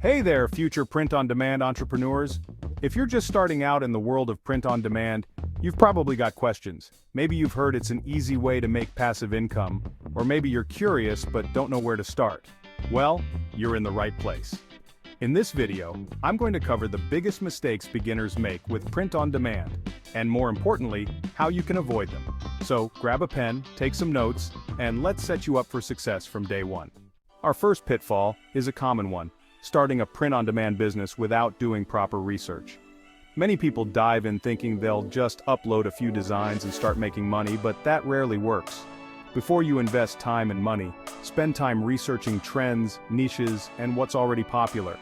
Hey there, future print-on-demand entrepreneurs. If you're just starting out in the world of print-on-demand, you've probably got questions. Maybe you've heard it's an easy way to make passive income, or maybe you're curious but don't know where to start. Well, you're in the right place. In this video, I'm going to cover the biggest mistakes beginners make with print-on-demand, and more importantly, how you can avoid them. So, grab a pen, take some notes, and let's set you up for success from day one. Our first pitfall is a common one: starting a print-on-demand business without doing proper research. Many people dive in thinking they'll just upload a few designs and start making money, but that rarely works. Before you invest time and money, spend time researching trends, niches, and what's already popular.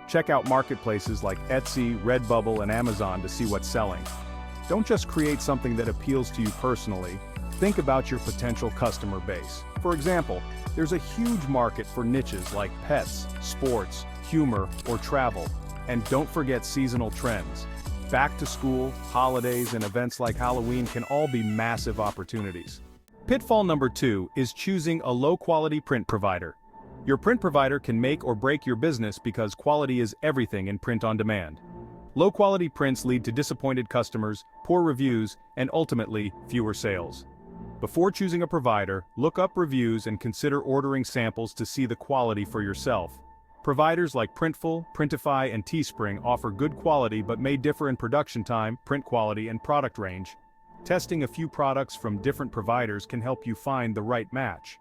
Check out marketplaces like Etsy, Redbubble, and Amazon to see what's selling. Don't just create something that appeals to you personally. Think about your potential customer base. For example, there's a huge market for niches like pets, sports, humor, or travel. And don't forget seasonal trends. Back to school, holidays, and events like Halloween can all be massive opportunities. Pitfall number 2 is choosing a low-quality print provider. Your print provider can make or break your business because quality is everything in print-on-demand. Low-quality prints lead to disappointed customers, poor reviews, and ultimately, fewer sales. Before choosing a provider, look up reviews and consider ordering samples to see the quality for yourself. Providers like Printful, Printify, and Teespring offer good quality but may differ in production time, print quality, and product range. Testing a few products from different providers can help you find the right match.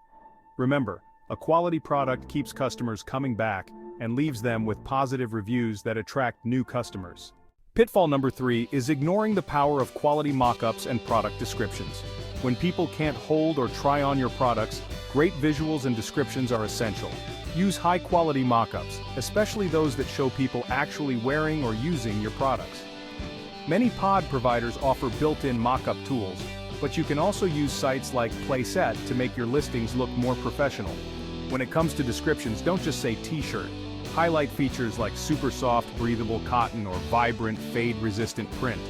Remember, a quality product keeps customers coming back and leaves them with positive reviews that attract new customers. Pitfall number 3 is ignoring the power of quality mock-ups and product descriptions. When people can't hold or try on your products, great visuals and descriptions are essential. Use high-quality mock-ups, especially those that show people actually wearing or using your products. Many pod providers offer built-in mock-up tools, but you can also use sites like Playset to make your listings look more professional. When it comes to descriptions, don't just say t-shirt. Highlight features like super soft, breathable cotton or vibrant, fade-resistant print.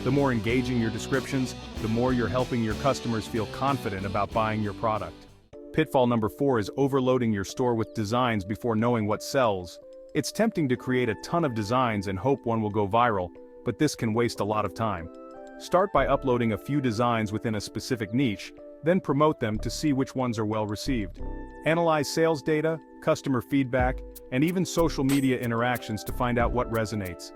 The more engaging your descriptions, the more you're helping your customers feel confident about buying your product. Pitfall number 4 is overloading your store with designs before knowing what sells. It's tempting to create a ton of designs and hope one will go viral, but this can waste a lot of time. Start by uploading a few designs within a specific niche, then promote them to see which ones are well received. Analyze sales data, customer feedback, and even social media interactions to find out what resonates.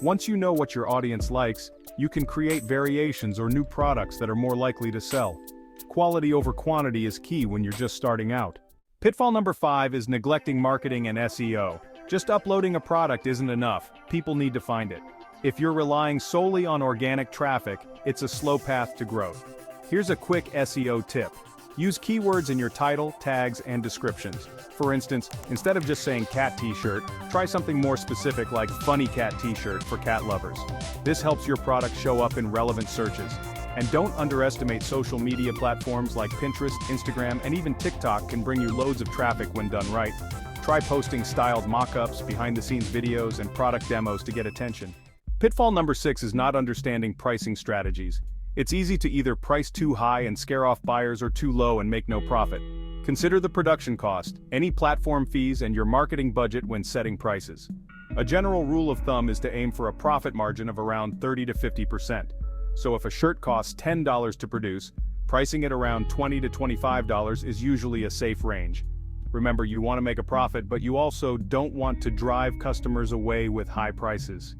Once you know what your audience likes, you can create variations or new products that are more likely to sell. Quality over quantity is key when you're just starting out. Pitfall number 5 is neglecting marketing and SEO. Just uploading a product isn't enough, people need to find it. If you're relying solely on organic traffic, it's a slow path to growth. Here's a quick SEO tip. Use keywords in your title, tags, and descriptions. For instance, instead of just saying cat t-shirt, try something more specific like funny cat t-shirt for cat lovers. This helps your product show up in relevant searches. And don't underestimate social media platforms like Pinterest, Instagram, and even TikTok can bring you loads of traffic when done right. Try posting styled mock-ups, behind-the-scenes videos, and product demos to get attention. Pitfall number 6 is not understanding pricing strategies. It's easy to either price too high and scare off buyers or too low and make no profit. Consider the production cost, any platform fees, and your marketing budget when setting prices. A general rule of thumb is to aim for a profit margin of around 30 to 50%. So if a shirt costs $10 to produce, pricing it around $20 to $25 is usually a safe range. Remember, you want to make a profit, but you also don't want to drive customers away with high prices.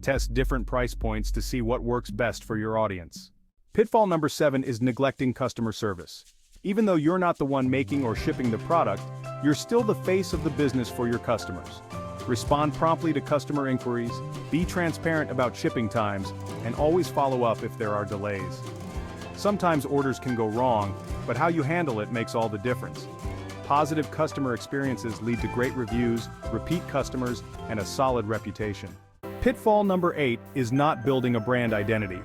Test different price points to see what works best for your audience. Pitfall number 7 is neglecting customer service. Even though you're not the one making or shipping the product, you're still the face of the business for your customers. Respond promptly to customer inquiries, be transparent about shipping times, and always follow up if there are delays. Sometimes orders can go wrong, but how you handle it makes all the difference. Positive customer experiences lead to great reviews, repeat customers, and a solid reputation. Pitfall number 8 is not building a brand identity.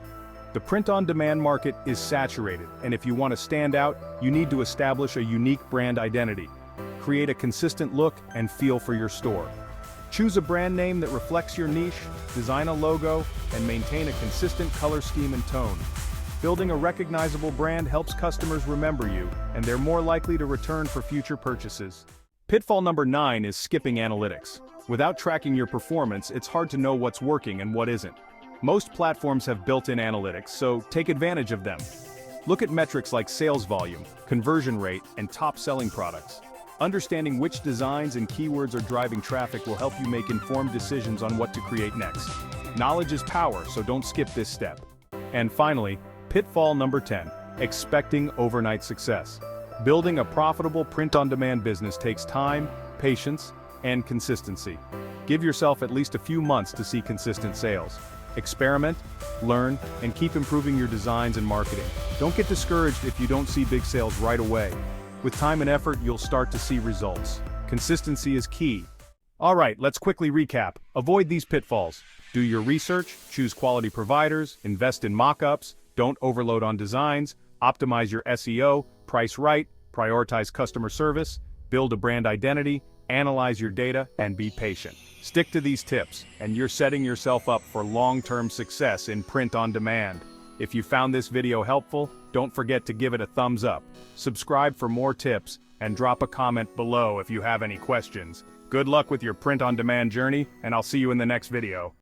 The print-on-demand market is saturated, and if you want to stand out, you need to establish a unique brand identity. Create a consistent look and feel for your store. Choose a brand name that reflects your niche, design a logo, and maintain a consistent color scheme and tone. Building a recognizable brand helps customers remember you, and they're more likely to return for future purchases. Pitfall number 9 is skipping analytics. Without tracking your performance, it's hard to know what's working and what isn't. Most platforms have built-in analytics, so take advantage of them. Look at metrics like sales volume, conversion rate, and top-selling products. Understanding which designs and keywords are driving traffic will help you make informed decisions on what to create next. Knowledge is power, so don't skip this step. And finally, pitfall number 10, expecting overnight success. Building a profitable print-on-demand business takes time, patience, and consistency. Give yourself at least a few months to see consistent sales. Experiment, learn, and keep improving your designs and marketing. Don't get discouraged if you don't see big sales right away. With time and effort, you'll start to see results. Consistency is key. Alright, let's quickly recap. Avoid these pitfalls. Do your research, choose quality providers, invest in mock-ups, don't overload on designs, optimize your SEO, price right, prioritize customer service, build a brand identity, analyze your data, and be patient. Stick to these tips, and you're setting yourself up for long-term success in print-on-demand. If you found this video helpful, don't forget to give it a thumbs up. Subscribe for more tips, and drop a comment below if you have any questions. Good luck with your print-on-demand journey, and I'll see you in the next video.